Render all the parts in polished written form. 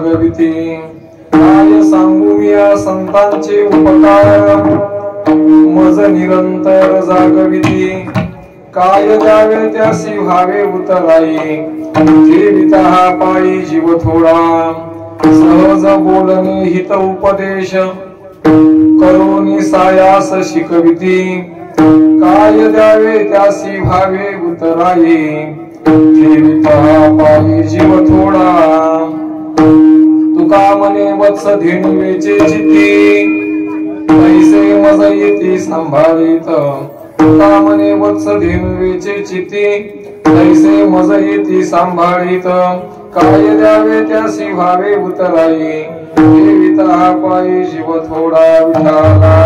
जागविती काय सांगू मी या संतांचे उपकार मज निरंतर जागविती काय द्यावे त्यासी व्हावे उतराई ठेविता हा पायी जीव थोडा सहज बोलणे हित उपदेश करोनी सायास शिकविती काय द्यावे त्यासी व्हावे उतराई ठेविता हा पायी जीव थोडा तुका मने वत्स धेनुवेचे चित्ती पैसे मज येती सांभाळीत तुका मने वत्स धेनुवेचे चित्ती पैसे मज येती सांभाळीत काय द्यावे त्यासी व्हावे उतराई ठेविता हा पायी जीव थोडा विठाला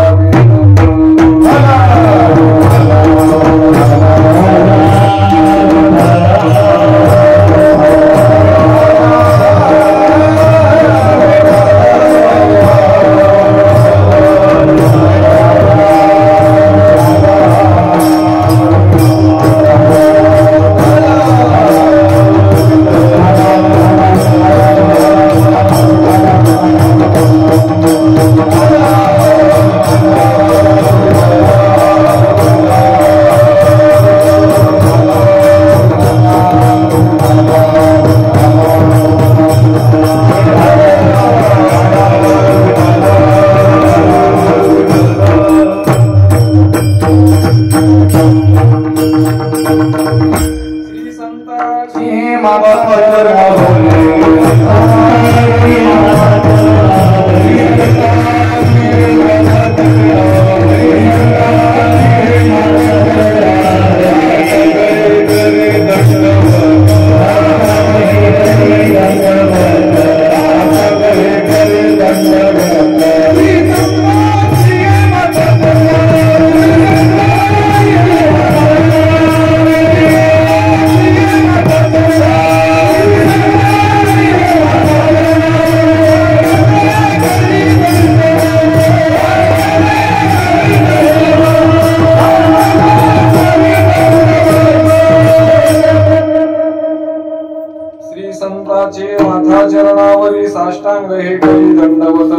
चरणावरी साष्टांग हे करी दंडवत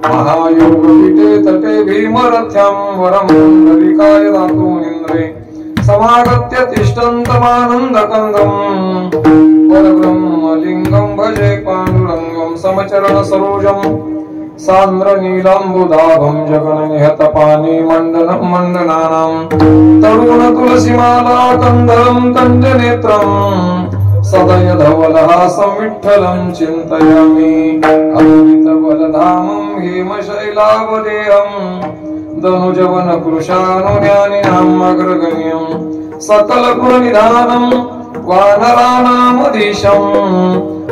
महायोग पीठे तटे भीमरथ्यं वरं पुंडरीकाय दातून इंद्रे समागत्य तिष्ठन्तमानंद कंदं परब्रह्मलिंगं भजे पांडुरंगं समचरण सरोजं सांद्र नीलांबुदाभं जगन निहतपानी मंडनं मंडनानां तरुण तुलसीमाला कंदरं कंजनेत्रं सदय धवलहासं विठ्ठलं चिन्तयामि अमृत बलधामं हेमशैलावदेहं धनुजवन कृशानुज्ञानिनाम् अग्रगण्यं सकल गुणनिधानं वानराणामधीशं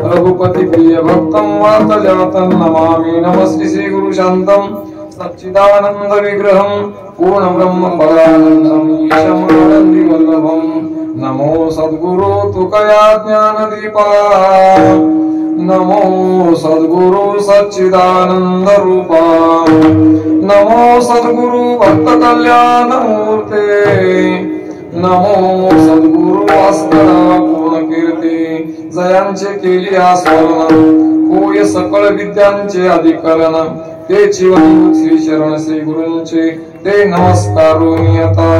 रघुपति प्रिय भक्तं वातजातं नमामि नमस्ते श्री गुरु शान्तं सच्चिदानंद विग्रहं पूर्ण ब्रह्म परानंदं ईशं आनंदी वल्लभं नमो सद्गुरु तुकया ज्ञान दीपा नमो सद्गुरु सच्चिदानंद रूपा नमो सद्गुरु भक्त कल्याण मूर्ते नमो सद्गुरु अस्करा पूर्ण कीर्ती जयांचे केली आस्मरण होय सकळ विद्यांचे अधिकरण ते जीवन श्री शरण श्री गुरूंचे ते नमस्कारोनी आता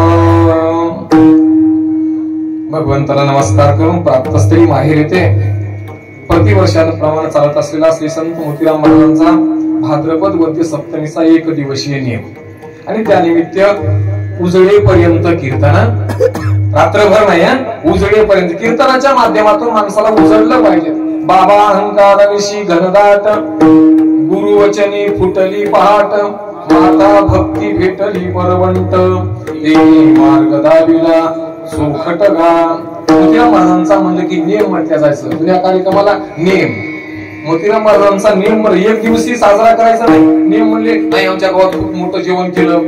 भगवंताला नमस्कार करून प्राप्त स्त्री माहेर येते प्रतिवर्षाप्रमाणे चालत असलेला श्री संत मोतीराम महाराजांचा भाद्रपद वद्य सप्तमीचा एक दिवसीय नियम आणि त्यानिमित्त उजळेपर्यंत कीर्तन रात्रभर नाही उजळेपर्यंत कीर्तनाच्या माध्यमातून माणसाला उजळलं पाहिजे बाबा अहंकाराविषयी घनदाट गुरुवचनी फुटली पहाट माता भक्ती भेटली परवंट मार्ग दाविला सुखट गान मोतीराम महाराजांचा म्हणलं की नेम म्हटल्या जायचं जुन्या कार्यक्रमाला नेम मोतीराम महाराजांचा नेम एक दिवशी साजरा करायचा नाही नेम म्हणले नाही आमच्या गावात खूप मोठं जेवण केलं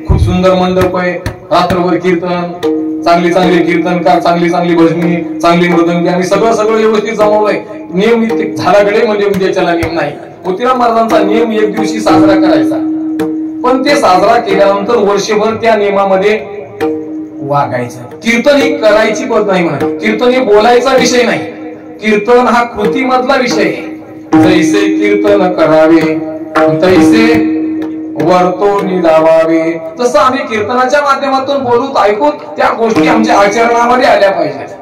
खूप सुंदर मंडप आहे रात्रभर कीर्तन चांगली चांगली कीर्तनकार चांगली चांगली भजनी चांगली मृदंगी आणि सगळं व्यवस्थित जमवलंय नेम झाडाकडे म्हणजे उद्याच्याला नेम नाही मोतीराम महाराजांचा नेम एक दिवशी साजरा करायचा पण ते साजरा केल्यानंतर वर्षभर त्या नियमामध्ये वागायचं कीर्तन ही करायची पद्धत नाही म्हणा कीर्तन हे बोलायचा विषय नाही कीर्तन हा कृती मधला विषय आहे जैसे कीर्तन करावे तैसे वर्तोनी लावावे. तसं आम्ही कीर्तनाच्या माध्यमातून बोलूत ऐकूत त्या गोष्टी आमच्या आचरणामध्ये आल्या पाहिजेत.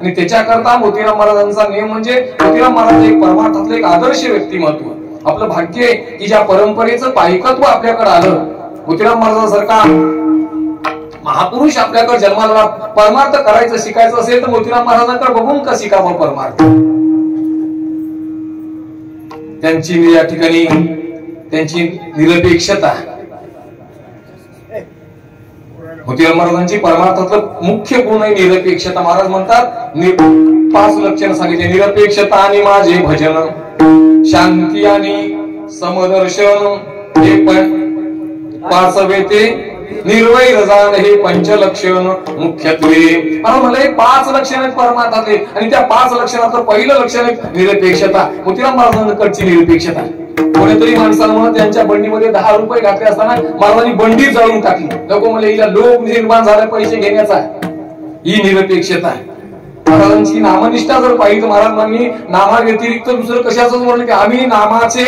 आणि त्याच्याकरता मोतीराम महाराजांचा नियम म्हणजे मोतीराम महाराज एक परमार्थातलं एक आदर्श व्यक्तिमत्व. आपलं भाग्य आहे की ज्या परंपरेचं पायकत्व आपल्याकडे आलं. मोतीराम महाराजांसारखा महापुरुष आपल्याकडे जन्माला परमार्थ करायचं शिकायचं असेल तर मोतीराम महाराजांकडे बघून का शिकावं परमार्थ. त्यांची या ठिकाणी त्यांची निरपेक्षता. मोतीराम महाराजांची परमार्थातलं मुख्य गुण आहे निरपेक्षता. महाराज म्हणतात 5 लक्षण सांगितले. निरपेक्षता आणि माझे भजन, शांती आणि समदर्शन हे 5वे ते निर्वैर जाण हे 5 लक्षण मुख्यत्वे. मला हे 5 लक्षण आहेत परमार्थातले आणि त्या 5 लक्षणातलं पहिलं लक्षण आहे निरपेक्षता. मोतीराम महाराजांकडची निरपेक्षता. कोणीतरी माणसाला म्हणून त्यांच्या बंडीमध्ये 10 रुपये घातले असताना महाराजांनी बंडी जाळून टाकली. नको मला हिला लोक निर्माण झाला पैसे घेण्याचा. ही निरपेक्षता. महाराजांची नामनिष्ठा जर पाहिजे महाराजांनी नामा व्यतिरिक्त दुसरं कशाच म्हणलं की आम्ही नामाचे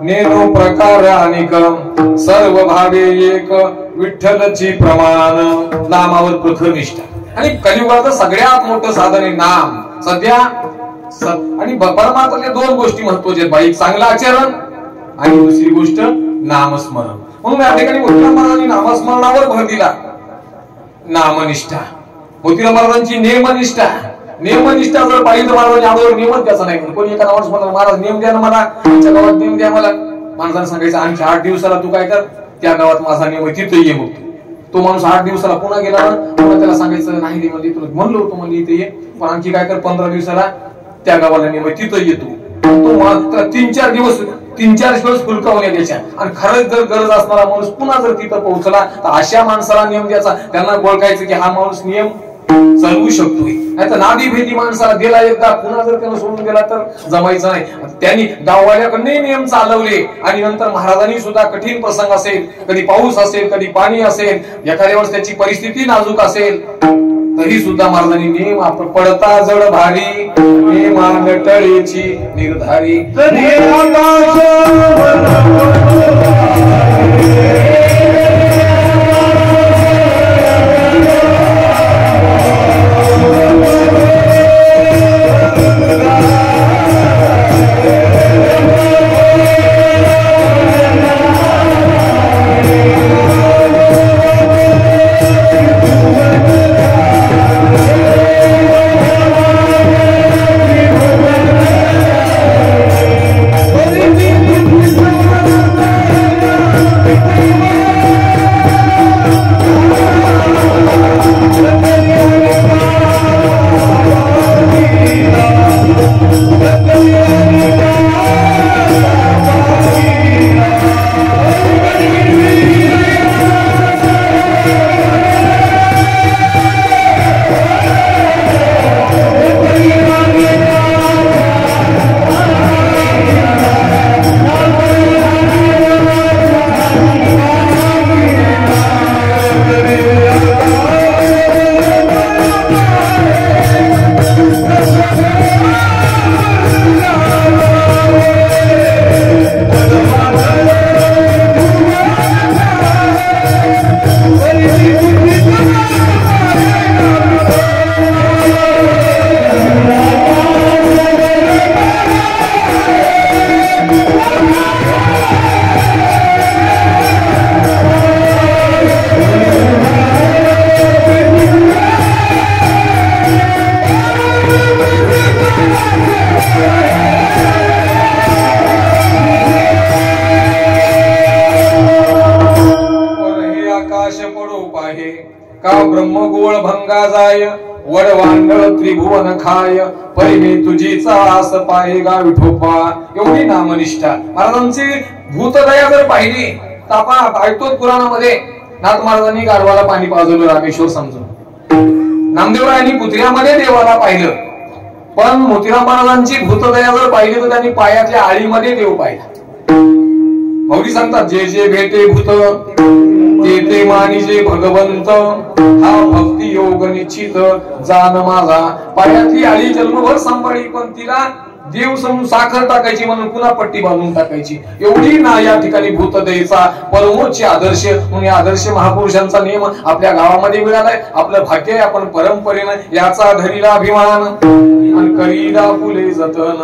नेनो प्रकार अनेक सर्व भावे एक विठ्ठलची प्रमाण. नामावर प्रथम निष्ठा. आणि कलियुगात सगळ्यात मोठं साधन आहे नाम. सध्या आणि परमार्थातल्या 2 गोष्टी महत्वाच्या आहेत. एक चांगलं आचरण आणि दुसरी गोष्ट नामस्मरण. म्हणून या ठिकाणी मोतीराम महाराजांनी नामस्मरणावर भर दिला. नामनिष्ठा. मोतीराम महाराजांची नेमनिष्ठा. नेमनिष्ठा जर पाहिजे तर महाराज यावर नियमच द्यायचा नाही. कोणी एका नावाच म्हणलं महाराज नेम द्या ना मला, आमच्या गावात नेम द्या मला. माणसाने सांगायचं आणखी 8 दिवसाला तू काय कर त्या गावात माझा नियम तिथे ये. मग तो माणूस 8 दिवसाला पुन्हा गेला ना पुन्हा त्याला सांगायचं नाही रे म्हणजे तुला म्हणलो होतो म्हणजे इथे ये पण आणखी काय कर 15 दिवसाला त्या गावाला नियम तिथं येतो. तो 3-4 दिवस फुलकावून द्यायच्या. आणि खरंच जर गरज असणारा माणूस पुन्हा जर तिथं पोहोचला तर अशा माणसाला नियम द्यायचा. त्यांना ओळखायचं की हा माणूस नियम चालवू शकतोय. नाही तर नादी भेदी माणसाला दिला एकदा पुन्हा जर त्यानं सोडून गेला तर जमायचं नाही. त्यांनी गाववाल्याकडे नियम चालवले आणि नंतर महाराजांनी सुद्धा कठीण प्रसंग असेल, कधी पाऊस असेल, कधी पाणी असेल, एखाद्या वेळेस त्याची परिस्थिती नाजूक असेल तरी सुद्धा महाराजांनी नियम आपण पडता जड भारी नियमान टळीची निर्धारी. केवळ भंगा जाय वडवांडळ त्रिभुवन खाय पहिली तुझीचा आस पायगा विठोबा. एवढी नामनिष्ठा महाराजांची भूतदया जर पाहिली तर आपण पाहतो पुराणामध्ये नाथ महाराजांनी गाढवाला पाणी पाजवलं रामेश्वर समजून. नामदेवरायांनी पुत्र्यामध्ये देवाला पाहिलं, पण मोतीराम महाराजांची भूतदया जर पाहिली तर त्यांनी पायाच्या आळीमध्ये देव पाहिला. मौली सांगतात जे जे भेटे भूत ते ते मानिजे भगवंत हा भक्ती योग निश्चित जान माझा. पायातली आळी जन्मभर सांभाळी पण तिला देव समून साखर टाकायची म्हणून पुन्हा पट्टी बांधून टाकायची. एवढी ना या ठिकाणी भूतदयेचा परमोच्च आदर्श म्हणून या आदर्श महापुरुषांचा नियम आपल्या गावामध्ये मिळालाय. आपलं भाग्य आहे, आपण परंपरेनं याचा धरीला अभिमान आणि करीला फुले जतन.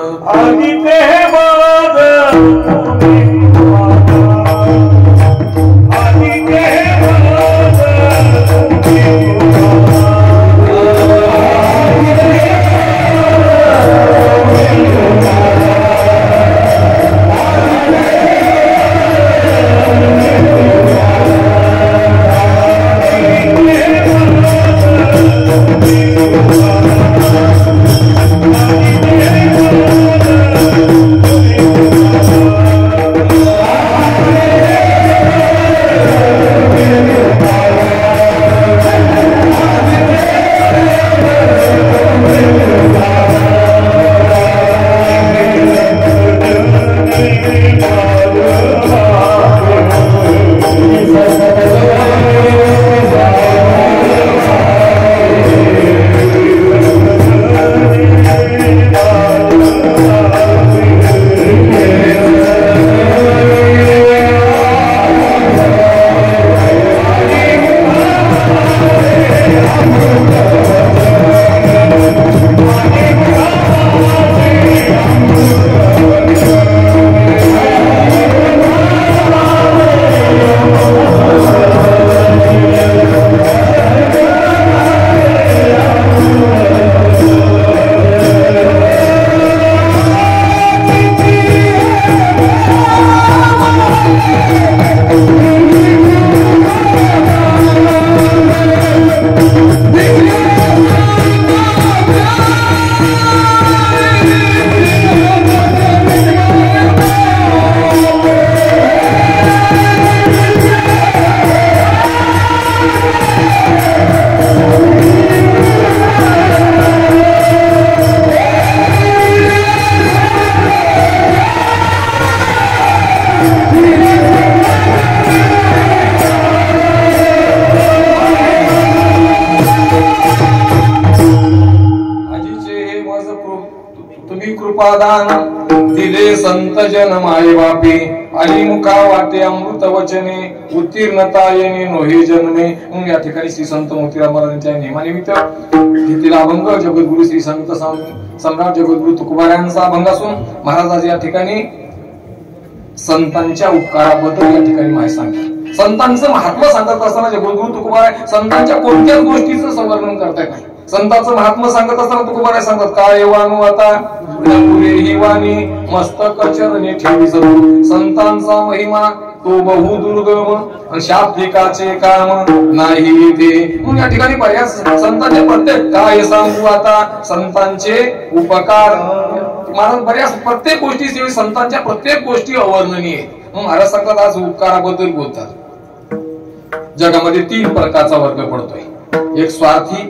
दिले संत जन माय बापे आणि मुखा वाटे अमृत वचने उत्तीर्णता येणे नोहे जन्मे. या ठिकाणी श्री संत मोतीराम महाराजांच्या नियमानिमित्त घेतलेला अभंग जगद्गुरु श्री संत सम्राट जगद्गुरु तुकोबारायांचा अभंग असून महाराज या ठिकाणी संतांच्या उपकाराबद्दल या ठिकाणी माहिती सांगतात. संतांचं महात्मा सांगत असताना जगद्गुरु तुकोबाराय संतांच्या कोणत्याच गोष्टीचं संवर्णन करता येत नाही. संतांचं महात्मा सांगत असताना तुकोबाराय सांगतात काय वाणू आता ही वाणी मस्तक चरणी ठेवी जरू. संतांचा महिमा तो बहु दुर्गम शाब्दिकाचे काम नाही ते. या ठिकाणी पर्याय संतांचे प्रत्येक काय सांगू आता संतांचे उपकार. महाराज बऱ्याच प्रत्येक गोष्टी संतांच्या प्रत्येक गोष्टी अवर्णनीय. महाराज सांगतात आज उपकाराबद्दल बोलतात. जगामध्ये 3 प्रकारचा वर्ग पडतोय. एक स्वार्थी,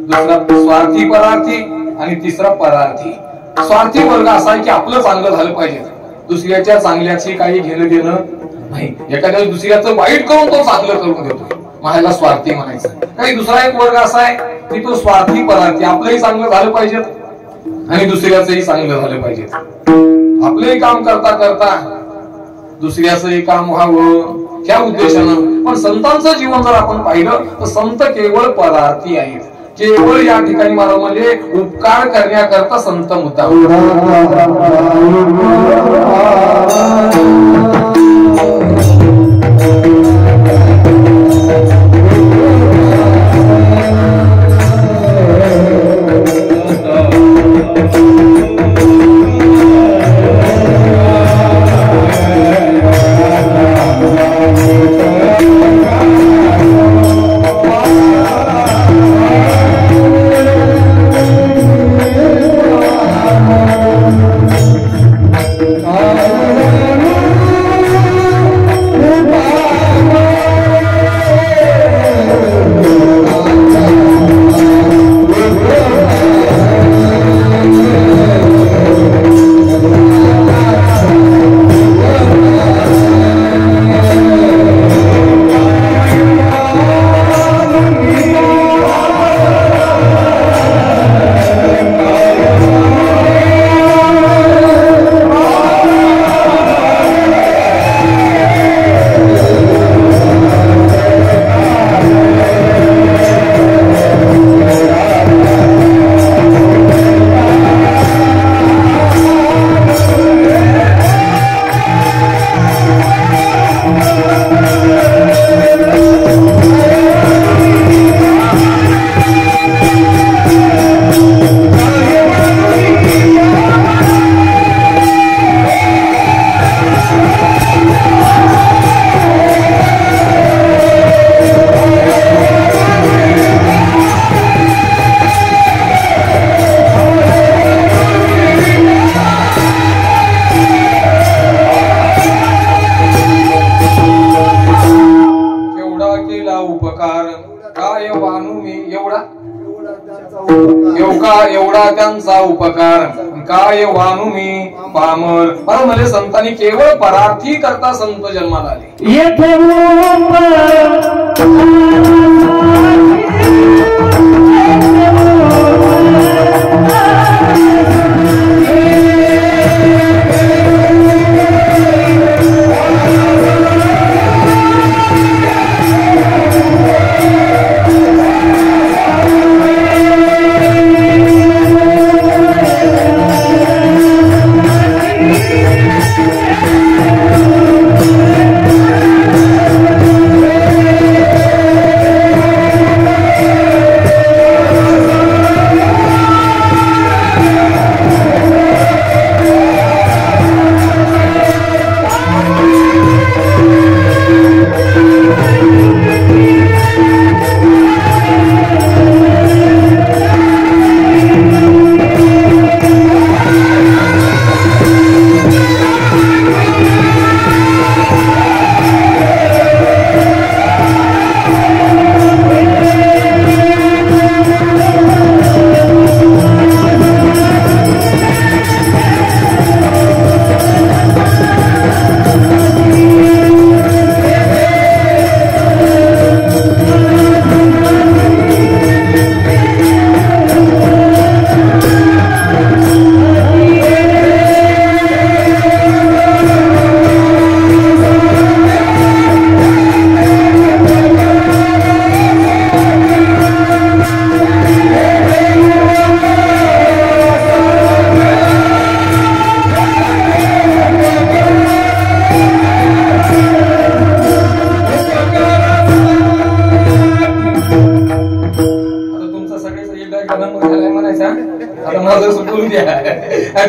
दुसरा स्वार्थी परार्थी आणि तिसरा परार्थी. स्वार्थी वर्ग असा आहे की आपलं चांगलं झालं पाहिजे, दुसऱ्याच्या चांगल्याचे काही घेणं देणं नाही. एखाद्या दुसऱ्याचं वाईट करून तो चांगलं करून देतो, मला स्वार्थी म्हणायचं. काही दुसरा एक वर्ग असा आहे की तो स्वार्थी परार्थी. आपलंही चांगलं झालं पाहिजे आणि दुसऱ्याचंही चांगलं झालं पाहिजे. आपलंही काम करता करता दुसऱ्याचंही काम व्हावं ह्या उद्देशानं. पण संतांचं जीवन जर आपण पाहिलं तर संत केवळ परार्थी आहेत. केवळ या ठिकाणी महाराज म्हणजे उपकार करण्याकरता संत मुद्दा. केला त्यांचा उपकार, काय वानू मी पामर. मला म्हणजे संतांनी केवळ परार्थी करता संत जन्माला आले. येथे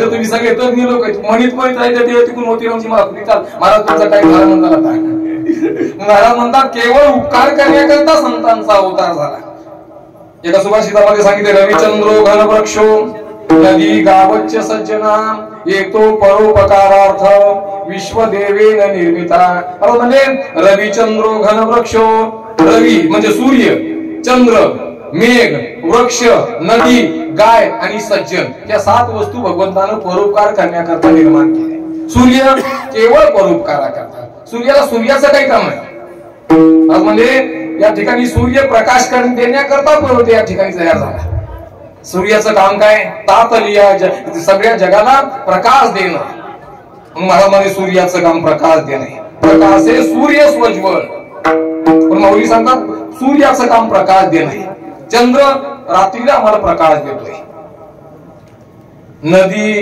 तुम्ही सगळे तज्ञ लोक म्हणित राहिले तिकून मोतीरामची माफी चाल महाराज तुमचा टाइम झाला म्हणतात. महाराज म्हणतात केवळ उपकार करण्याकरता संतांचा अवतार झाला. एका सुभाषितामध्ये सांगितले रविचंद्रो घनवृक्षो नदी गावच्च सज्जना येतो परोपकारार्थ विश्वदेवेन निर्मिता. म्हणजे रविचंद्रो घनवृक्षो, रवी म्हणजे सूर्य, चंद्र, मेघ, वृक्ष, नदी, गाय आणि सज्जन या 7 वस्तू भगवंतानं परोपकार करण्याकरता निर्माण केले. सूर्य केवळ परोपकाराकरता. सूर्याचं काही काम नाही. आज म्हणजे या ठिकाणी सूर्य प्रकाश देण्याकरता पर्वत या ठिकाणी तयार झाला. सूर्याचं काम काय? तातलिया सगळ्या जगाला प्रकाश देणं. महाराज सूर्याचं काम प्रकाश देणे. प्रकाशे सूर्य स्वज्वल. पण माऊली सांगतात सूर्याचं काम प्रकाश देणे. चंद्र रात्रीला आम्हाला प्रकाश देतोय. नदी,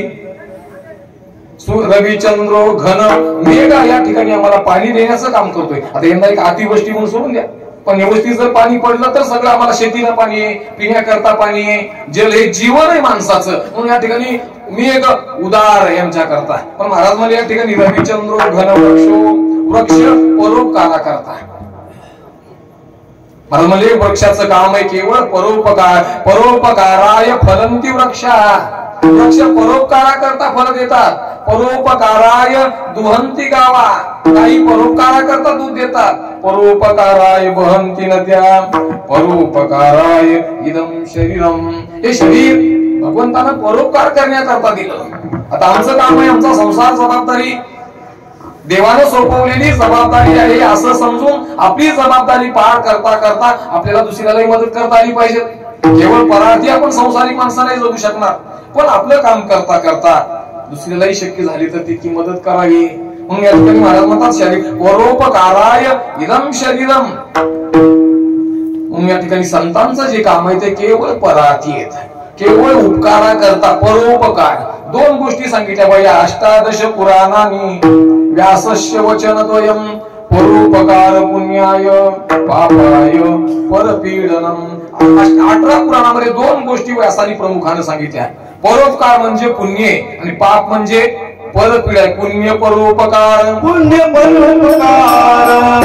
रविचंद्र, घन, मेघ या ठिकाणी आम्हाला पाणी देण्याचं काम करतोय. आता यंदा एक अतिवृष्टी म्हणून सोडून द्या, पण व्यवस्थित जर पाणी पडलं तर सगळं आम्हाला शेतीला पाणी आहे, पिण्याकरता पाणी आहे. जल हे जीवन आहे माणसाचं. म्हणून या ठिकाणी मेघ उदार यांच्या करता. पण महाराज म्हणजे या ठिकाणी रविचंद्र, घन, वृक्ष परोपकारा करता. म्हणजे वृक्षाचं काम आहे केवळ परोपकार. परोपकाराय फलंती वृक्षा. वृक्ष परोपकारा करता फल देतात. परोपकाराय दुहंती गावा. काही परोपकारा करता दूध देतात. परोपकाराय वहंती नद्या. परोपकाराय इदं शरीरम. हे शरीर भगवंतानं परोपकार करण्याकरता दिलं. आता आमचं काम आहे, आमचा संसार जबाबदारी देवानं सोपवलेली जबाबदारी आहे असं समजून आपली जबाबदारी पार करता करता आपल्याला दुसऱ्यालाही मदत करता आली पाहिजे. केवळ परार्थी आपण संसारिक माणसालाही जगू शकणार, पण आपलं काम करता करता दुसऱ्यालाही शक्य झाली तर तिची मदत करावी. म्हणून या ठिकाणी महाराज म्हणतात शरीर परोपकाराय इदं शरीरम. म्हणून या ठिकाणी संतांचं जे काम आहे ते केवळ परार्थी आहेत, केवळ उपकारा करता. परोपकार 2 गोष्टी सांगितल्या पाहिजे. अष्टादश पुराणानी व्यासस्य वचनद्वयम् परोपकार पुण्याय पापाय परपीडनम. 18 पुराणामध्ये 2 गोष्टी व्यासानी प्रमुखाने सांगितल्या. परोपकार म्हणजे पुण्य आणि पाप म्हणजे परपीडा. पुण्य परोपकार, पुण्य परोपकार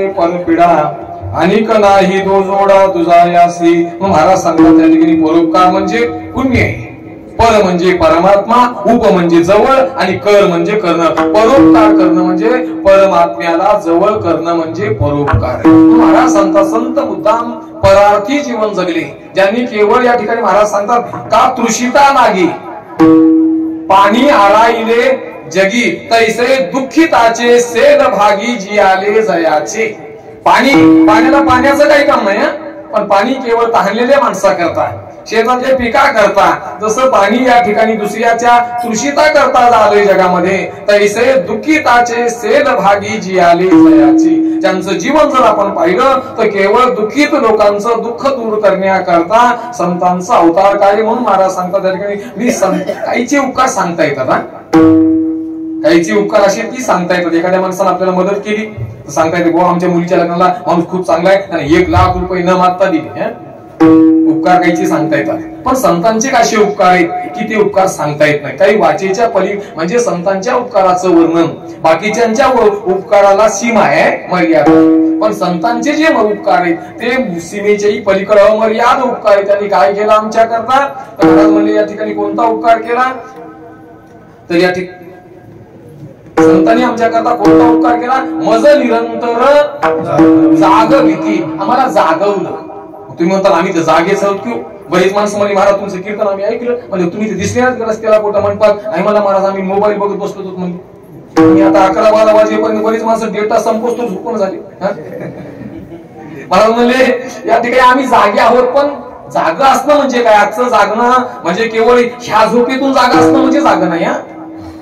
जाणे परपिडा अनिक नाही तो जोडा तुझा यासी. महाराज सांगतात त्या ठिकाणी परोपकार म्हणजे पुण्य आहे, पर म्हणजे परमात्मा, उप म्हणजे जवळ आणि कर म्हणजे करणं. परोपकार करणं म्हणजे परमात्म्याला जवळ करणं म्हणजे परोपकार. महाराज सांगतात संत मुद्दाम परार्थी जीवन जगले, ज्यांनी केवळ या ठिकाणी महाराज सांगतात का तृषिता नागी पाणी आराईले जगी तैसे दुःखिताचे सेद भागी जी आले जयाचे. पाण्याला पाण्याचं काही काम नाही, पण पाणी केवळ तहानलेल्या माणसा करता, शेतातले पिका करता, जसं पाणी या ठिकाणी दुसऱ्याच्या तृषिता करता झालंय जगामध्ये, तैसे दुःखिताचे सेद भागी जी आले जयाची. ज्यांचं जीवन जर आपण पाहिलं तर केवळ दुःखित लोकांचं दुःख दूर करण्याकरता संतांचा अवतार कार्य म्हणून महाराज सांगतात त्या ठिकाणी. मी काहीचे उपकार सांगता येतात, काहीचे उपकार असे की सांगता येतात. एखाद्या माणसाला आपल्याला मदत केली तर सांगता येते बुवा आमच्या मुलीच्या लग्नाला माणूस खूप चांगला आहे आणि 1 लाख रुपये न मागता दिले. उपकार काहीचे सांगता येतात, पण संतांचे कसे उपकार आहेत की ते उपकार सांगता येत नाही. काही वाचेच्या पली म्हणजे संतांच्या उपकाराचं वर्णन, बाकीच्यांच्या उपकाराला सीमा आहे, मर्यादा, पण संतांचे जे उपकार आहेत ते सीमेच्याही पलीकडे अमर्याद उपकार आहेत. त्यांनी काय केलं आमच्या करता, तर महाराज म्हणले या ठिकाणी कोणता उपकार केला, तर या ठिकाणी संतांनी आमच्या करता कोणता उपकार केला, मज निरंतर जाग भीती, आम्हाला जागवलं. तुम्ही म्हणता आम्ही तर जागेच आहोत किंवा बरेच माणसं म्हणजे महाराज तुमचं कीर्तन आम्ही ऐकलं, म्हणजे तुम्ही ते दिसले रस्त्याला कुठं म्हणतात आणि मला महाराज आम्ही मोबाईल बघत बसलो होतो. म्हणजे आता 11-12 वाजेपर्यंत बरीच माणसं डेटा संपोच झोपून झाले. महाराज म्हणले या ठिकाणी आम्ही जागे आहोत, पण जागा असणं म्हणजे काय, आजचं जागणं म्हणजे केवळ ह्या झोपेतून जागा असणं म्हणजे जागा नाही.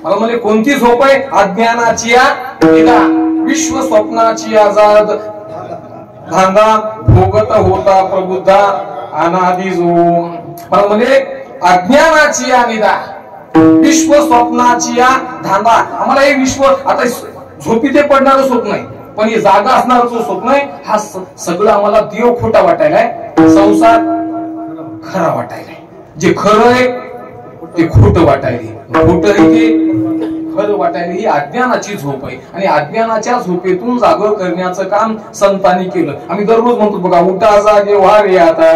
मला म्हणजे कोणती झोप आहे, अज्ञानाची विश्व स्वप्नाची आजाद धांदा भोगत होता प्रबुद्धा अनादि जो. मला म्हणजे अज्ञानाची निदा विश्व स्वप्नाची धांदा. आम्हाला हे विश्व आता झोपीते पडणारं स्वप्न आहे, पण हे जागा असणारा जो स्वप्न आहे हा सगळं आम्हाला देव खोटा वाटायलाय, संसार खरा वाटायलाय. जे खरं आहे ते खोटं वाटायले, खोटं आहे ते खरं वाटायला. ही अज्ञानाची झोप आहे आणि अज्ञानाच्या झोपेतून जागं करण्याचं काम संतांनी केलं. आम्ही दररोज म्हणतो बघा, उठा जागे व्हावे आता,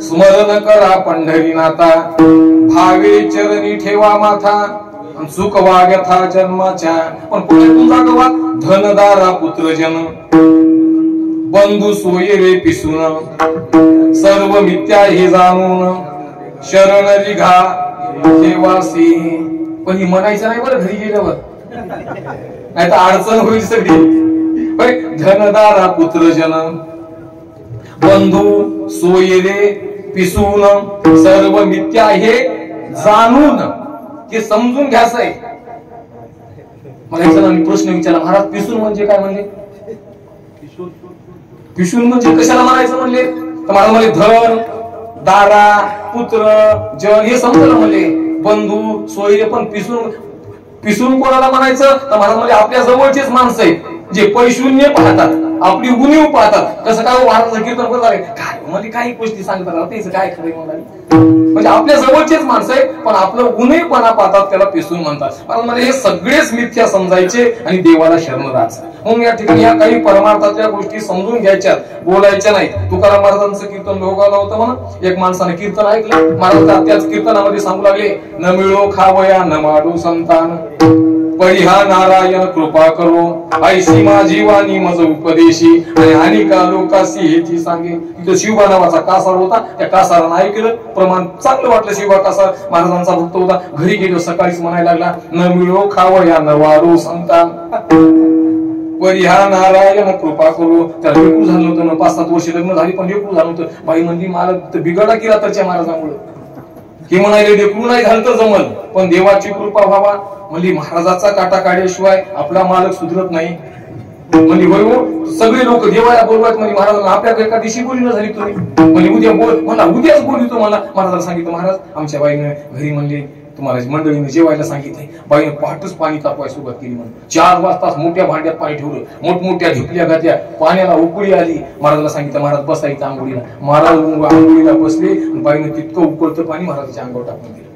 स्मरण करा पंढरीनाथा, भावे चरणी ठेवा माथा, चुकवा व्यथा जन्माच्या. पण कुठेतून जागं व्हा, धनदारा पुत्रजन बंधू सोये रे पिसून, सर्व मिथ्या हे जाणून शरण निघा देवासी. पण ही म्हणायचं नाही बरं घरी गेल्यावर, नाही तर अडचण होईल सगळी. धनदारा पुत्रजन बंधू सोयरे पिसून, सर्व मिथ्या हे जाणून, हे समजून घ्यायचं आहे. मला मी प्रश्न विचारला, महाराज पिसून म्हणजे काय म्हणले, पिसून म्हणजे कशाला म्हणायचं म्हणले, तर मला म्हणले धन दारा पुत्र जन हे समजलं म्हणले, बंधू सोयरे. पण पिसून कोणाला म्हणायचं, तर महाराज म्हणजे आपल्या जवळचेच माणसं आहेत जे पैशून्य पाहतात, आपली उणीव पाहतात. कसं काय महाराजांचं कीर्तन करणार आहे काय म्हणजे काही गोष्टी सांगतात, त्याचं काय खरं म्हणजे आपल्या जवळचेच माणसं आहेत पण आपलं उणीवपणा पाहतात, त्याला पिसून म्हणतात. म्हणजे हे सगळेच मिथ्या समजायचे आणि देवाला शरण राहायचं. म्हणून या ठिकाणी या काही परमार्थातल्या गोष्टी समजून घ्यायच्या, बोलायच्या नाहीत. तुकाराम महाराजांचं कीर्तन भोगावलं होतं म्हणून एक माणसाने कीर्तन ऐकलं, महाराज त्याच कीर्तनामध्ये सांगू लागले, न मिळो खावया न माडो संतान, परिहा नारायण कृपा करो, ऐशी माझी वाणी मज उपदेशी, आणि अनेका लोकांशी हेची सांगे. तिथं शिवबा नावाचा कासार होता, त्या कासारानं ऐकलं, प्रमाण चांगलं वाटलं. शिवबा कासार महाराजांचा भक्त होता. घरी गेलो सकाळीच म्हणायला लागला, न मिळो खावया न वाडो संतान, परिहा नारायण कृपा करो. त्याला लेकरू झालं होतं ना, 5-7 वर्ष लग्न झाली पण लेकरू झालं होतं. बाई म्हणली मला बिघडा की रात्रच्या महाराजांमुळे, हे म्हणाले लेकरू नाही झालं तर जमल पण देवाची कृपा व्हावा. म्हणजे महाराजाचा काटा काढल्याशिवाय आपला मालक सुधरत नाही. म्हणजे होय सगळे लोक देवाला बोलवायत. म्हणजे महाराजांना आपल्याकडे एका दिवशी बोली न झाली तुम्ही, म्हणजे उद्या बोल मला, उद्याच बोलतो मला. महाराजांना सांगितलं, महाराज आमच्या बाईने घरी म्हणले तुम्हाला मंडळीने जेवायला सांगितलंय. बाईने पहाटच पाणी तापवायला सुरुवात केली. म्हणून 4 वाजताच मोठ्या भांड्यात पाणी ठेवलं, मोठमोठ्या ढिपल्या घातल्या, पाण्याला उकळी आली. महाराजांना सांगितलं महाराज बसायचं आंघोळीला. महाराज आंघोळीला बसले, बाईने तितकं उकळतं पाणी महाराजाच्या अंगावर टाकून दिलं.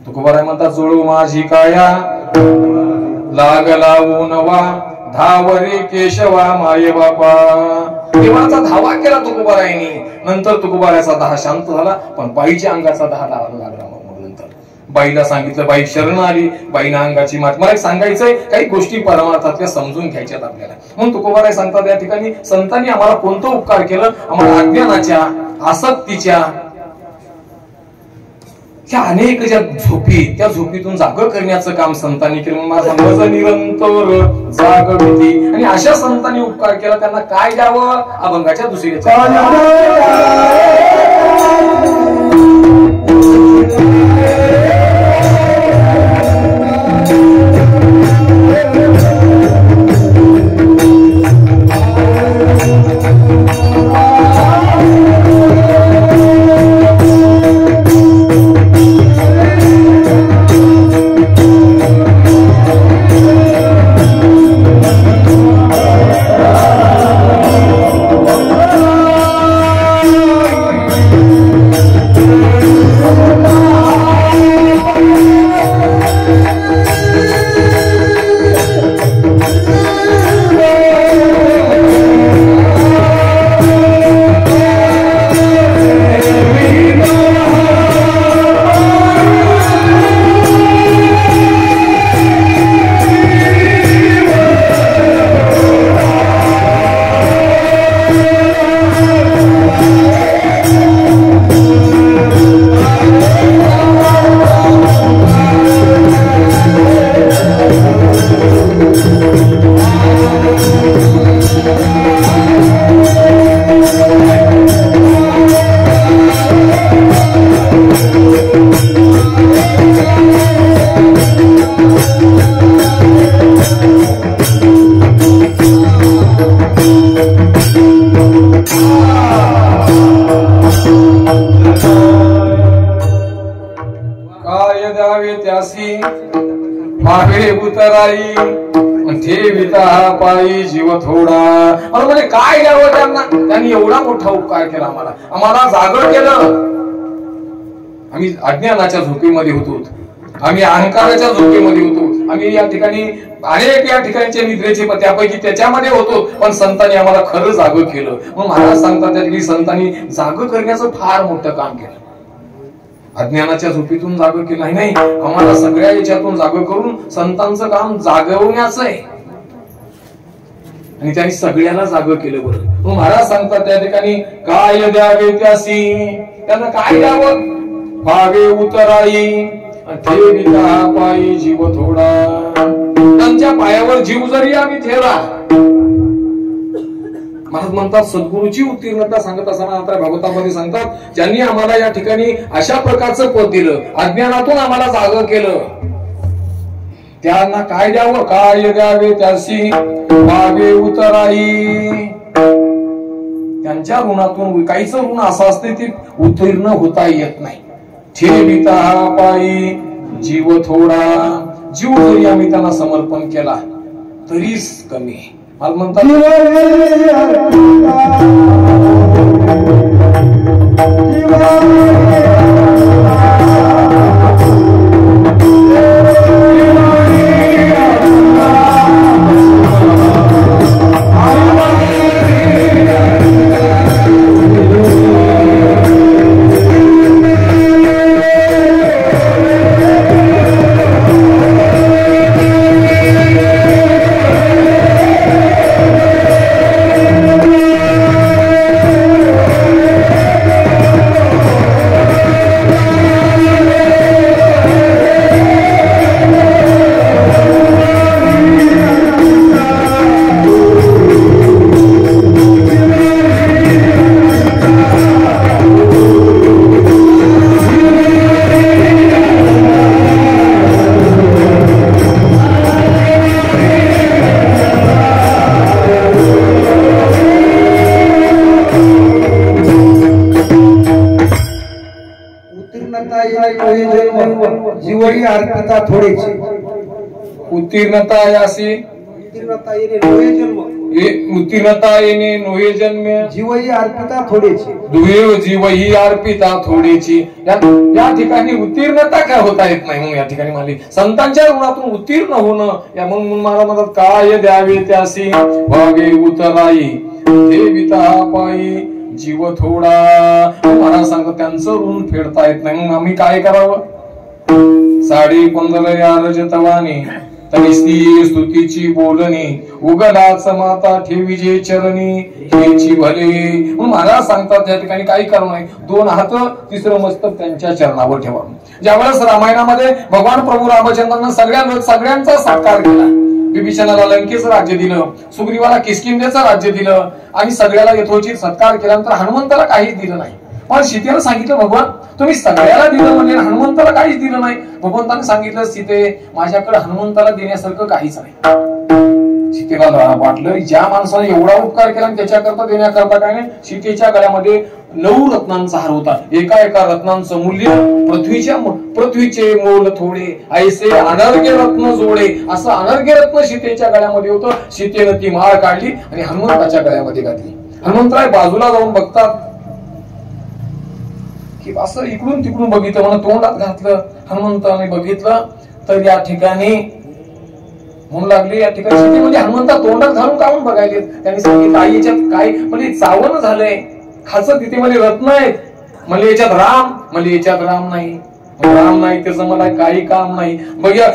तुकोबाराय म्हणतात, जोडो माझी काया लागला नवा, धावरे केशवा माये बापा. देवाचा धावा केला तुकोबारायांनी. नंतर तुकोबाराचा दाह शांत झाला, पण बाईच्या अंगाचा दाह लागला. नंतर बाईला सांगितलं, बाई शरण आली. बाईना अंगाची मात. मला एक सांगायचंय, काही गोष्टी परमार्थातल्या समजून घ्यायच्यात आपल्याला. म्हणून तुकोबाराय सांगतात या ठिकाणी, संतांनी आम्हाला कोणतं उपकार केलं? आम्हाला अज्ञानाच्या, आसक्तीच्या, त्या अनेक ज्या झोपी, त्या झोपीतून जाग करण्याचं काम संतांनी केलं. माझं निरंतर जागविती. आणि अशा संतांनी उपकार केला, त्यांना काय द्यावं? अभंगाच्या दुसरीच्या मागे उतराई ठेविता पायी जीव थोडा. मला म्हणजे काय द्यावं त्यांना? त्यांनी एवढा मोठा उपकार केला आम्हाला जागं केलं. आम्ही अज्ञानाच्या झोपेमध्ये होतो, आम्ही अहंकाराच्या झोपेमध्ये होतो, आम्ही या ठिकाणी अनेक या ठिकाणच्या निद्रेचे त्यापैकी त्याच्यामध्ये होतो, पण संतांनी आम्हाला खरं जागं केलं. मग महाराज सांगतात त्या ठिकाणी संतांनी जागं करण्याचं फार मोठं काम केलं. अज्ञानाच्या झोपेतून जागं केलं नाही, आम्हाला सगळ्या याच्यातून जागं करून संतांचं काम जागवण्याचं आहे. आणि त्यांनी सगळ्याला जागं केलं. बरं, मग महाराज सांगतात त्या ठिकाणी, काय द्यावे त्यासी? त्यांना काय द्यावं? भावे उतराई ठेविता पायी जीव थोडा. त्यांच्या पायावर जीव जरी आम्ही ठेवला. महाराज म्हणतात, सद्गुरूची उत्तीर्णता सांगत असताना आता भागवतामध्ये सांगतात, ज्यांनी आम्हाला या ठिकाणी अशा प्रकारचं पद दिलं, अज्ञानातून आम्हाला जागं केलं, त्यांना काय द्यावं? काय द्यावे त्यासी? भावे उतराई. त्यांच्या ऋणातून काहीच ऋण असं असते ते उत्तीर्ण होता येत नाही. ठेविता पायी जीव थोडा. जीव जरी आम्ही त्यांना समर्पण केला तरीच कमी. आज म्हणतात, जीवही अर्पिता थोडीची उत्तीर्णता यासी उत्तीर्णता येणे लोहे जन्म उत्तीर्णता येणे नोहे जन्म्या जीवही अर्पिता थोडीची दुहेव जीव ही अर्पिता थोडीची. या ठिकाणी उत्तीर्णता काय होता येत नाही. मग या ठिकाणी मला संतांच्या ऋणातून उत्तीर्ण होणं या मग मला म्हणतात काय द्यावे त्यासी वागे उतराई देविता पायी जीव थोडा. मला सांगत त्यांचं ऋण फेडता येत नाही. मग आम्ही काय करावं. 15.5 रजतवानी तरी स्त्री स्तुतीची बोलणी उगलाच माता ठेवीजे चरणी हेची भले. मला सांगतात त्या ठिकाणी काही करू नाही. 2 हात 3रं मस्तक त्यांच्या चरणावर ठेवा. ज्यावेळेस रामायणामध्ये भगवान प्रभू रामचंद्रांना सगळ्यांचा सत्कार केला. विभीषणाला लंकेचं राज्य दिलं, सुग्रीवाला किष्किंधेचं राज्य दिलं आणि सगळ्याला यथोचित सत्कार केल्यानंतर हनुमंताला काहीच दिलं नाही. पण सीतेला सांगितलं भगवान तुम्ही सगळ्याला दिलं म्हणजे हनुमंताला काहीच दिलं नाही. भगवंताने सांगितलं सीते माझ्याकडे हनुमंताला देण्यासारखं काहीच नाही. सीतेला वाटलं ज्या माणसाने एवढा उपकार केला त्याच्याकरता देण्याकरता काय नाही. सीतेच्या गळ्यामध्ये 9 रत्नांचा हार होता. एका रत्नांचं मूल्य पृथ्वीचे मोल थोडे ऐसे अनर्घ्य रत्न जोडे. असं अनर्घ्य रत्न सीतेच्या गळ्यामध्ये होतं. सीतेनं ती माळ काढली आणि हनुमंताच्या गळ्यामध्ये घातली. हनुमंतराय बाजूला जाऊन बघतात की असं इकडून तिकडून बघितलं म्हणून तोंडात घातलं. हनुमंताने बघितलं तर या ठिकाणी म्हणू लागले या ठिकाणी सीते म्हणजे हनुमंता तोंडात घालून काढून बघायले. त्यांनी सांगितलं आई याच्यात काय म्हणजे चावण झालंय खाचं तिथे म्हणजे रत्न आहेत म्हणजे याच्यात राम म्हणजे याच्यात राम नाही. राम नाही त्याचं मला काही काम नाही.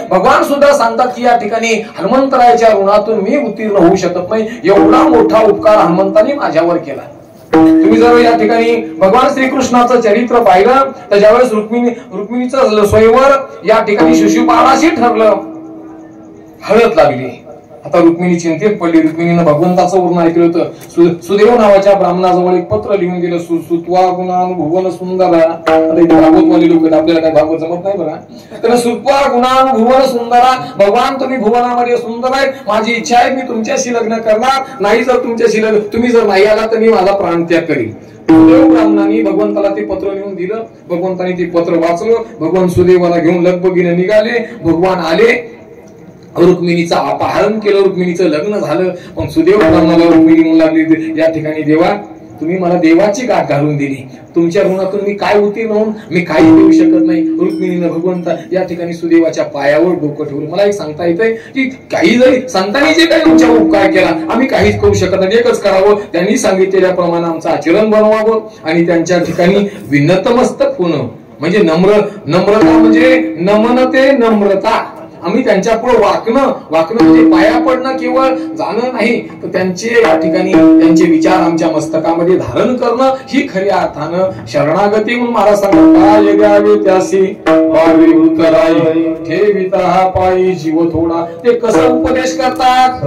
भगवान सुद्धा सांगतात की या ठिकाणी हनुमंतरायाच्या ऋणातून मी उत्तीर्ण होऊ शकत नाही. एवढा मोठा उपकार हनुमंताने माझ्यावर केला. तुम्ही जर या ठिकाणी भगवान श्रीकृष्णाचं चरित्र पाहिलं तर ज्यावेळेस रुक्मिणीचं स्वयंवर या ठिकाणी शिशुपालाशी ठरलं हळद लागली. आता रुक्मिणी चिंतेत पडली. रुक्मिणीनं भगवंताचं वर्ण ऐकलं होतं. सुदेव नावाच्या ब्राह्मणाजवळ एक पत्र लिहून दिलं. सुत्वा गुणान भुवन सुंदरा. भागवतवाले लोक आपल्याला काय भागवत जमत नाही बघा. तर सुत्वा गुणान भुवन सुंदरा भगवान तुम्ही भुवनामध्ये सुंदर आहेत. माझी इच्छा आहे मी तुमच्याशी लग्न करणार नाही. जर तुमच्याशी लग्न तुम्ही जर नाही आला तर मी माझा प्राणत्याग करीन. सुदेव ब्राह्मणांनी भगवंताला ते पत्र लिहून दिलं. भगवंतानी ते पत्र वाचलं. भगवान सुदेवाला घेऊन लगबगीने निघाले. भगवान आले. रुक्मिणीचं अपहरण केलं. रुक्मिणीचं लग्न झालं. पण सुदेव ब्राह्मणाला रुक्मिणी म्हणू लागली या ठिकाणी देवा तुम्ही मला देवाची गाठ घालून दिली. तुमच्या ऋणातून मी काय उत्तीर्ण होऊन मी काही देऊ शकत नाही. रुक्मिणीनं भगवंता या ठिकाणी सुदेवाच्या पायावर डोकं ठेवलं. मला एक सांगता येतंय की काही जरी संतांनी जे काही तुमच्या उपकार केला आम्ही काहीच करू शकत नाही. एकच करावं त्यांनी सांगितलेल्याप्रमाणे आमचं आचरण बनवावं आणि त्यांच्या ठिकाणी विनतमस्तक होणं म्हणजे नम्रता म्हणजे नमनते नम्रता. आम्ही त्यांच्या पुढे वाकणं म्हणजे पाया पडणं केवळ जाणं नाही तर त्यांचे या ठिकाणी त्यांचे विचार आमच्या मस्तकामध्ये धारण करणं ही खऱ्या अर्थानं शरणागती. म्हणून महाराज सांगतात काय द्यावे त्यासी वागे उतराई ठेविता पायी जीव थोडा. ते कसं उपदेश करतात.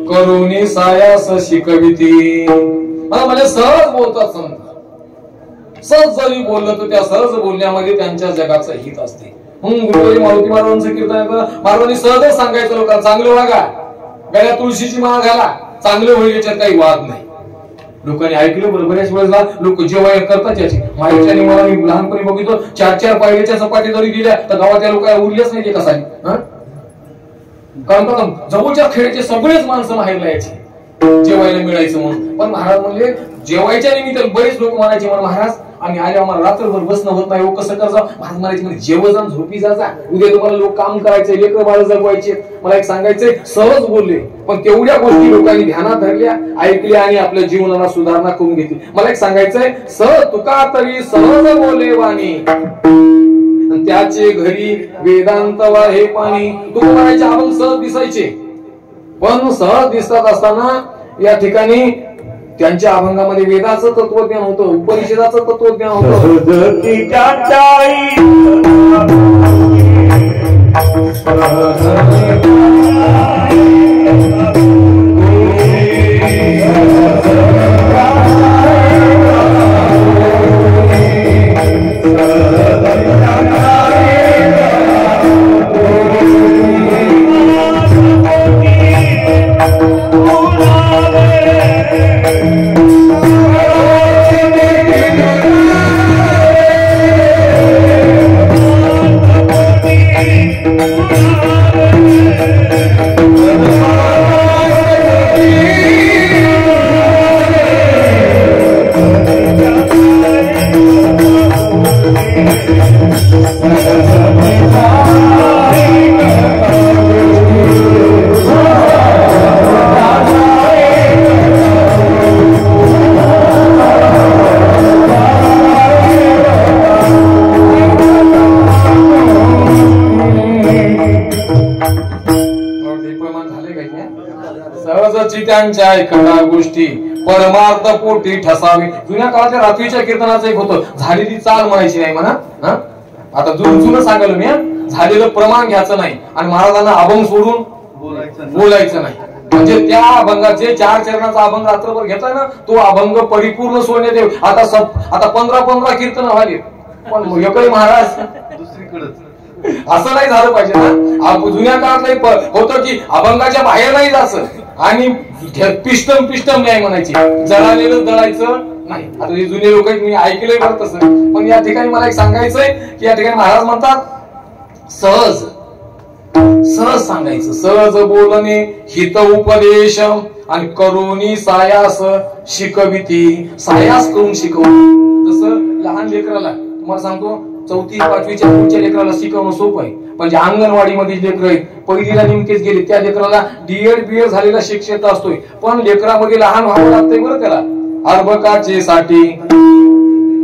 करुणी सायास शिकविती. म्हणजे सहज बोलतात संत. सहज जरी बोललं तर त्या सहज बोलण्यामध्ये त्यांच्या जगाचं हित असते. म्हणून गुरुजी मारुती महाराजांचं कीर्तन महाराजांनी सहजच सांगायचं लोकांना चांगलं वागा गळ्यात तुळशीची माळ घाला चांगलं होईल याच्यात काही वाद नाही. लोकांनी ऐकलं बरं. बऱ्याच वेळेला लोक जेव्हा करतात याची माहिती आणि मला मी लहानपणी बघितलं 4-4 पायरीच्या सपाटी जरी दिल्या तर गावातल्या लोकांना उरल्याच नाही ते कसाही. कारण जवळच्या खेळचे सगळेच माणसं माहेरला यायचे जेवायला मिळायचं म्हणून. पण महाराज म्हणले जेवायच्या निमित्त बरेच लोक म्हणायचे मला महाराज आम्ही आले आम्हाला रात्रभर बसणं होत नाही, कसं करजा भात मारायची म्हणजे जेवण जा झोपी जा, उद्या तुम्हाला लोक काम करायचे, लेकर बाळ जगवायचे. मला एक सांगायचंय, सहज बोलले पण तेवढ्या गोष्टी लोकांनी ध्यानात धरल्या, ऐकल्या आणि आपल्या जीवनाला सुधारणा करून घेतली. मला एक सांगायचंय, सहज तुका तरी सहज बोले वाणी, त्याचे घरी वेदांत वाहे पाणी. तुकोबाराचे अभंग सहज दिसायचे, पण सहज दिसत असताना या ठिकाणी त्यांच्या अभंगामध्ये वेदाचं तत्वज्ञान होतं, उपनिषदाचं तत्वज्ञान होतं. त्यांच्या ऐकणा गोष्टी परमार्थ पोटी ठसावी. जुन्या काळातल्या रात्रीच्या कीर्तनाचं एक होतं, झालेली चाल म्हणायची नाही म्हणा. आता जुनं सांगायला मी, झालेलं प्रमाण घ्यायचं नाही आणि महाराजांना अभंग सोडून बोलायचं नाही. म्हणजे त्या अभंगात जे 4 चरणाचा अभंग रात्रभर घेतला ना, तो अभंग परिपूर्ण सोडण्यात येईल. आता 15 कीर्तन व्हाले, पण एकही महाराज दुसरीकडे असं नाही झालं पाहिजे ना. जुन्या काळात होतं की अभंगाच्या बाहेर नाही जायचं आणि पिष्टम नाही म्हणायची, जळालेलं जळायचं नाही. आता हे जुने लोक मी ऐकलंय बरं तसं, पण या ठिकाणी मला एक सांगायचंय की या ठिकाणी महाराज म्हणतात सहज सांगायचं, सहज बोलणे हित उपदेश आणि करोनी सायास शिकविती. सायास करून शिकवणं, जसं लहान लेकराला तुम्हाला सांगतो 4वी 5वीच्या पुढच्या लेकराला शिकवणं सोपं आहे, पण जे अंगणवाडीमध्ये लेकर आहेत, पहिलीला नेमकेच गेले, त्या लेकराला DED झालेला शिक्षक असतोय, पण लेकरामध्ये लहान व्हावं लागतंय बरं त्याला. अर्भकाचे साठी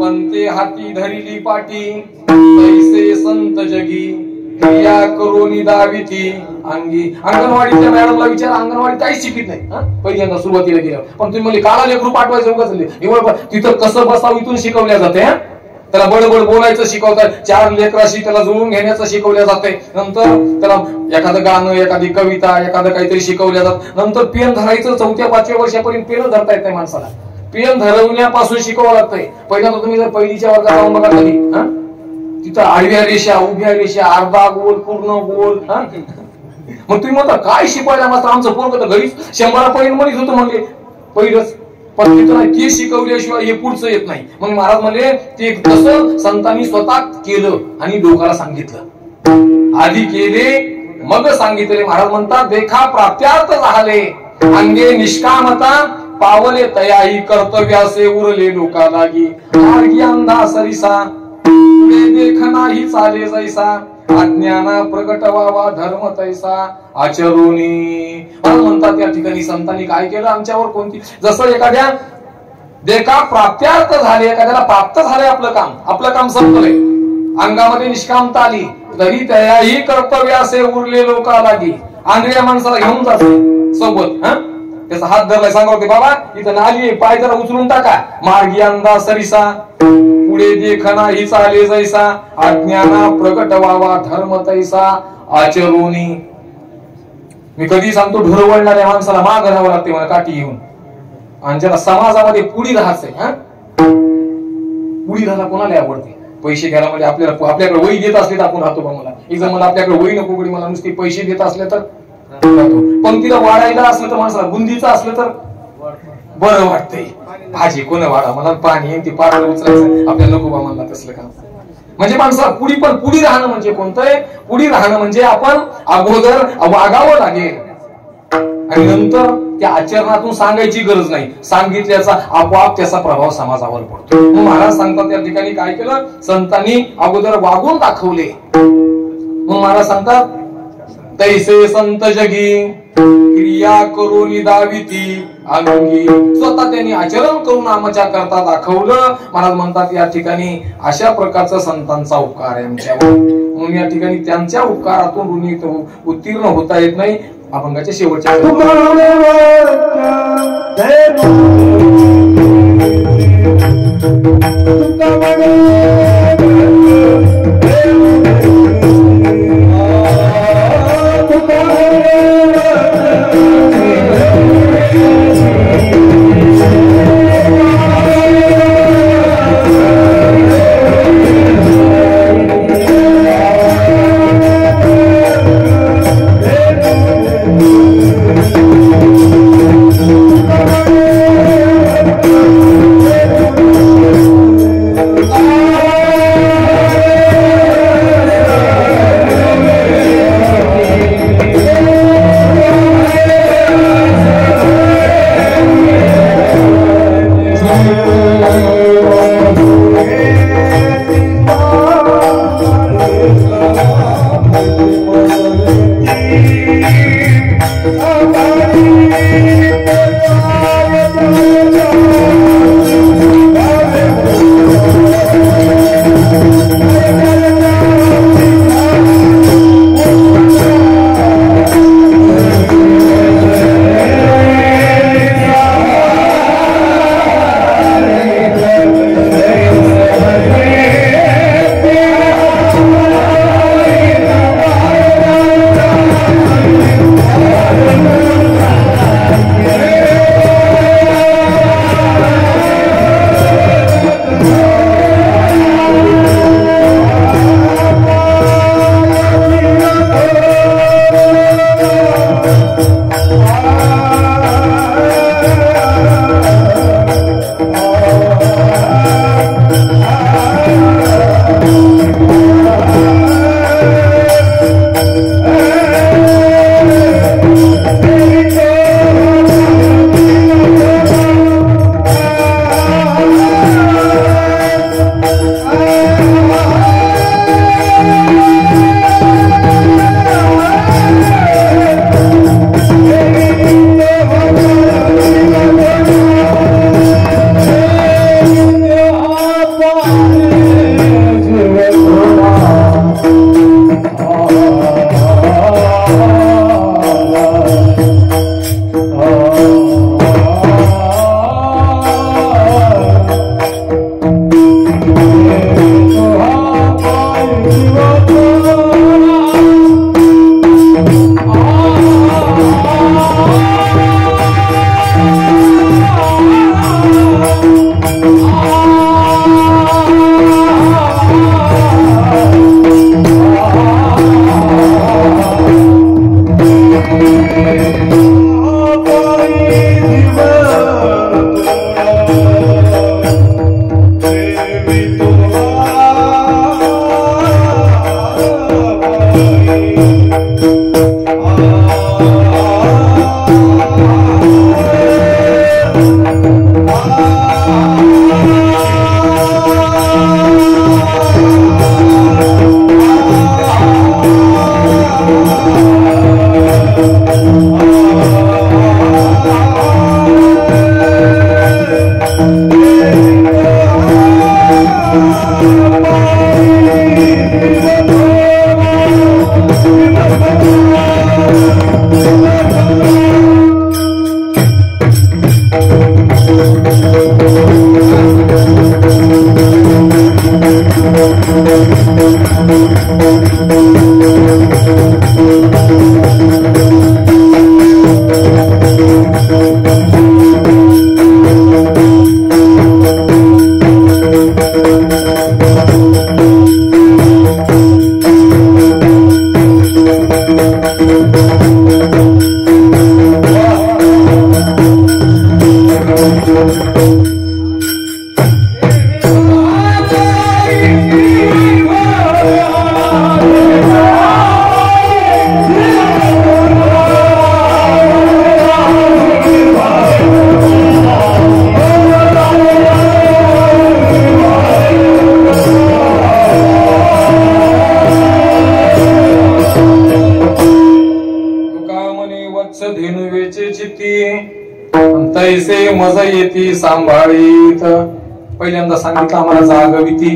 पंते हाती धरिली पाटी, तैसे संत जगी क्रिया करोनी दाविती अंगी. अंगणवाडीच्या मॅडमला विचार, अंगणवाडी काहीच शिकत नाही पहिल्यांदा सुरुवातीला गेल्यावर, पण तुम्ही म्हणजे काला लेकरू पाठवायचं उगाच, तिथं कसं बसावं इथून शिकवल्या जाते. त्याला बडबड बोलायचं शिकवतात, 4 लेकराशी त्याला जुळून घेण्याचं शिकवल्या जाते. नंतर त्याला एखादं गाणं, एखादी कविता, एखादं काहीतरी शिकवल्या जात. नंतर पेन धरायचं 4व्या 5व्या वर्षापर्यंत पेन धरता येत नाही माणसाला, पेन धरवण्यापासून शिकवावं लागतंय. पहिल्यांदा तुम्ही जर पहिलीच्या वर्गात जाऊन बघा कधी, तिथं आडव्या रेषा, उभ्या रेषा, अर्धा गोल, पूर्ण गोल. मग तुम्ही म्हणता काय शिकवायला मात्र आमचं पोरग तर घरीच 100 पर्यंत म्हणत होतं म्हणले पहिलंच, पण तिथं ते शिकवल्याशिवाय हे पुढचं येत नाही. मग महाराज म्हणले ते कसं संतांनी स्वतः केलं आणि लोकांना सांगितलं, आधी केले मग सांगितले. महाराज म्हणतात देखा प्राप्त्यार्थ झाले, अंगे निष्कामता पावले तयाही कर्तव्यासे उरले लोका लागी. मार्गी अंधा सरिसा पुढे देख नाही चाले जैसा, अज्ञाना प्रगट व्हावा धर्म तैसा आचरुनी. म्हणतात त्या ठिकाणी संतांनी काय केलं आमच्यावर, कोणती जसं एखाद्या देखा प्राप्त्यार्थ झाले, एखाद्याला प्राप्त झाले आपलं काम संपलंय, अंगामध्ये निष्कामता आली, तरी त्याही कर्तव्यासे उरले लोका लागी. आंधळ्या माणसाला घेऊन जाते सोबत, त्याचा हात धरलाय, सांगा की बाबा इथं नाली, पाय जरा उचलून टाका. मार्गी अंधा सरिसा पुढे देख नाही चाले जैसा, अज्ञाना प्रगट व्हावा धर्म तैसा आचरुनी. मी कधी सांगतो ढोरवळणाऱ्या माणसाला माग राहावं लागते मला काठी घेऊन, आणि ज्याला समाजामध्ये पुढी राहायचंय, पुढी राहायला कोणाला आवडते? पैसे घ्यायला म्हणजे आपल्याकडे वही देत असले तर आपण राहतो बा. मला एक जण मला आपल्याकडे वही नको गडी, मला नुसते पैसे देत असले तर राहतो, पण तिला वाढायला असलं तर माणसाला बुंदीचं असलं तर बरं वाटतंय. भाजी कोण वाढा, मला पाणी ती पार उचलायचं, आपल्याला नको बा म्हणला तसलं काम. म्हणजे माणसाला पुढी राहणं म्हणजे कोणतंय? पुढी राहणं म्हणजे आपण अगोदर वागावं लागेल आणि नंतर त्या आचरणातून सांगायची गरज नाही, सांगितल्याचा आपोआप त्याचा प्रभाव समाजावर पडतो. मग महाराज सांगतात त्या ठिकाणी काय केलं, संतांनी अगोदर वागून दाखवले. मग महाराज सांगतात तैसे संत जगी क्रिया करून दाविती अंगी. स्वतः त्यांनी आचरण करून आमच्या करता दाखवलं. महाराज म्हणतात या ठिकाणी अशा प्रकारचा संतांचा उपकार आहे आमच्यावर. म्हणून या ठिकाणी त्यांच्या उपकारातून ऋणी उत्तीर्ण होता येत नाही. अभंगाच्या शेवटच्या Oh मज येती सांभाळीत. पहिल्यांदा सांगितलं आम्हाला जागविती,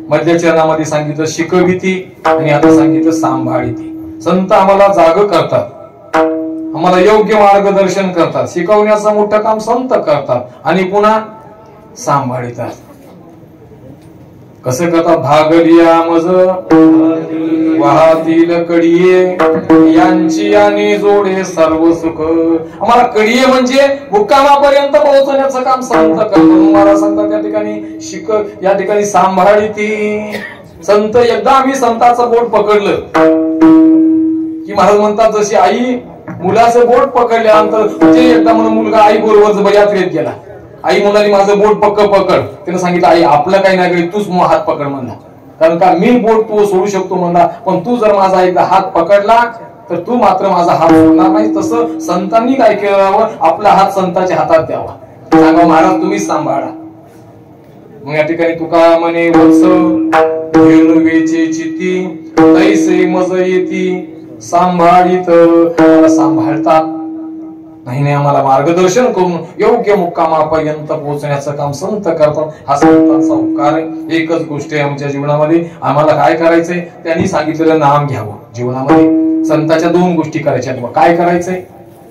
मधल्या चरणामध्ये सांगितलं शिकविती आणि आता सांगितलं सांभाळीती. संत आम्हाला जाग करतात, आम्हाला योग्य मार्गदर्शन करतात, शिकवण्याचं मोठं काम संत करतात आणि पुन्हा सांभाळतात. कसं करतात? भागलिया मज वाहतील कडिये, यांची आणि जोडे सर्व सुख. आम्हाला कडिये म्हणजे मुक्कामापर्यंत पोहोचण्याचं काम संत करतात. मला सांगतात त्या ठिकाणी शिक, या ठिकाणी सांभाळीती. संत एकदा आम्ही संताचं बोट पकडलं की महाराज म्हणतात जशी आई मुलाचं बोट पकडल्यानंतर म्हणजे एकदा म्हणून मुलगा आई बरोबर यात्रेत गेला, आई मुलाने माझं बोट पकड. त्यानं सांगितलं आई आपलं काही नाही, तूच हात पकड म्हणला. कारण का मी बोट तू सोडू शकतो म्हणला, पण तू जर माझा एकदा हात पकडला तर तू मात्र माझा हात सोडणार नाही. तसं संतांनी काय करावं? आपला हात संतांच्या हातात द्यावा, सांगा महाराज तुम्हीच सांभाळा. मग या ठिकाणी तुका म्हणे वत्स वेचे चिती, तैसे मज येती सांभाळीत. सांभाळतात नाही आम्हाला मार्गदर्शन करून योग्य मुक्कामापर्यंत पोहोचण्याचं काम संत करतात. हा संतांचा उपकार आहे. एकच गोष्ट आहे आमच्या जीवनामध्ये, आम्हाला काय करायचंय? त्यांनी सांगितलेलं नाम घ्यावं. जीवनामध्ये संतांच्या दोन गोष्टी करायच्या. काय करायचंय?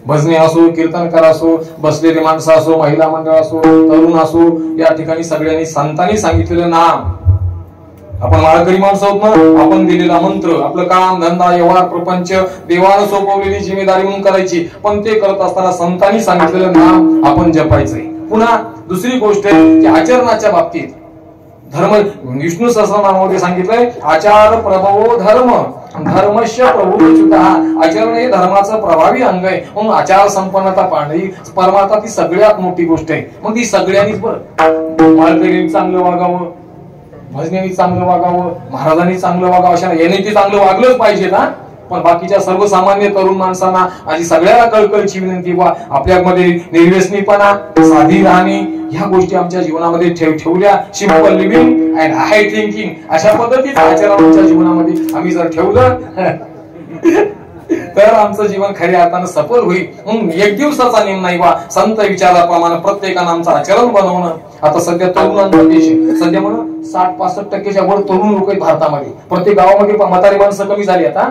भजने असो, कीर्तनकार असो, बसलेले माणसं असो, महिला मंडळ असो, तरुण असो, या ठिकाणी सगळ्यांनी संतांनी सांगितलेलं नाम. आपण माळकरी माणसं आहोत ना, आपण दिलेला मंत्र, आपलं काम धंदा व्यवहार प्रपंच देवानं सोपवलेली जिम्मेदारी म्हणून करायची, पण ते करत असताना संतांनी सांगितलेलं नाम आपण जपायचंय. पुन्हा दुसरी गोष्ट आहे की आचरणाच्या बाबतीत धर्म, विष्णू सहस्रनामामध्ये सांगितलंय आचार प्रभवो धर्म, धर्मस्य प्रभूच्युतः. आचरण हे धर्माचं प्रभावी अंग आहे. मग आचार संपन्नता पाळणे परमार्थ ती सगळ्यात मोठी गोष्ट आहे. मग ती सगळ्यांनीच बरं, माळकरी चांगलं वागावं, भजनेनी चांगलं वागावं, महाराजांनी चांगलं वागावं, अशा याने ते चांगलं वागलंच पाहिजे ना. पण बाकीच्या सर्वसामान्य तरुण माणसांना आधी सगळ्याला कळकळीची विनंती, वा आपल्यामध्ये निर्व्यसनीपणा, साधी राहणे, ह्या गोष्टी आमच्या जीवनामध्ये ठेवल्या. Simple living and high thinking अशा पद्धतीचं आचरण आमच्या जीवनामध्ये आम्ही जर ठेवलं तर आमचं जीवन खऱ्या अर्थानं सफल होईल. म्हणून एक दिवसाचा नेम नाही बा, संत विचाराप्रमाणे प्रत्येकानं आमचं आचरण बनवणं. आता सध्या तरुणांचा देश आहे, सध्या म्हणून 60-65% वर तरुण लोक आहेत भारतामध्ये. प्रत्येक गावामध्ये म्हातारी माणसं कमी झाली आता.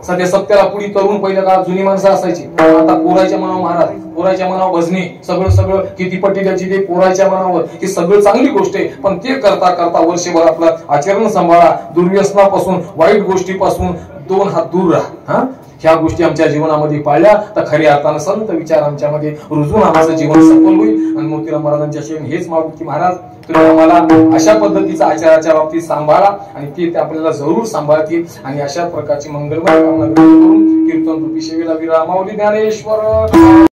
सध्या 70ला पुढी तरुण, पहिल्या काळात जुनी माणसं असायची. आता पोराच्या मनावर महाराज, पोराच्या मनावर भजनी, सगळं किती पट्टी द्यायची ते पोराच्या मनावर. ही सगळं चांगली गोष्ट आहे, पण ते करता करता वर्षभर आपलं आचरण सांभाळा. दुर्व्यसनापासून, वाईट गोष्टीपासून 2 हात दूर राहा. ह्या गोष्टी आमच्या जीवनामध्ये पाळल्या तर खऱ्या अर्थानं संत विचार आमच्यामध्ये रुजून आमचं जीवन सफल होईल. आणि मोतीराम महाराजांच्या शेण हेच मागू की महाराज तुम्ही आम्हाला अशा पद्धतीचा आचाराच्या बाबतीत सांभाळा आणि ते आपल्याला जरूर सांभाळतील. आणि अशा प्रकारची मंगलमय कामना करून कीर्तन रूपी सेवेला विरामावली ज्ञानेश्वर.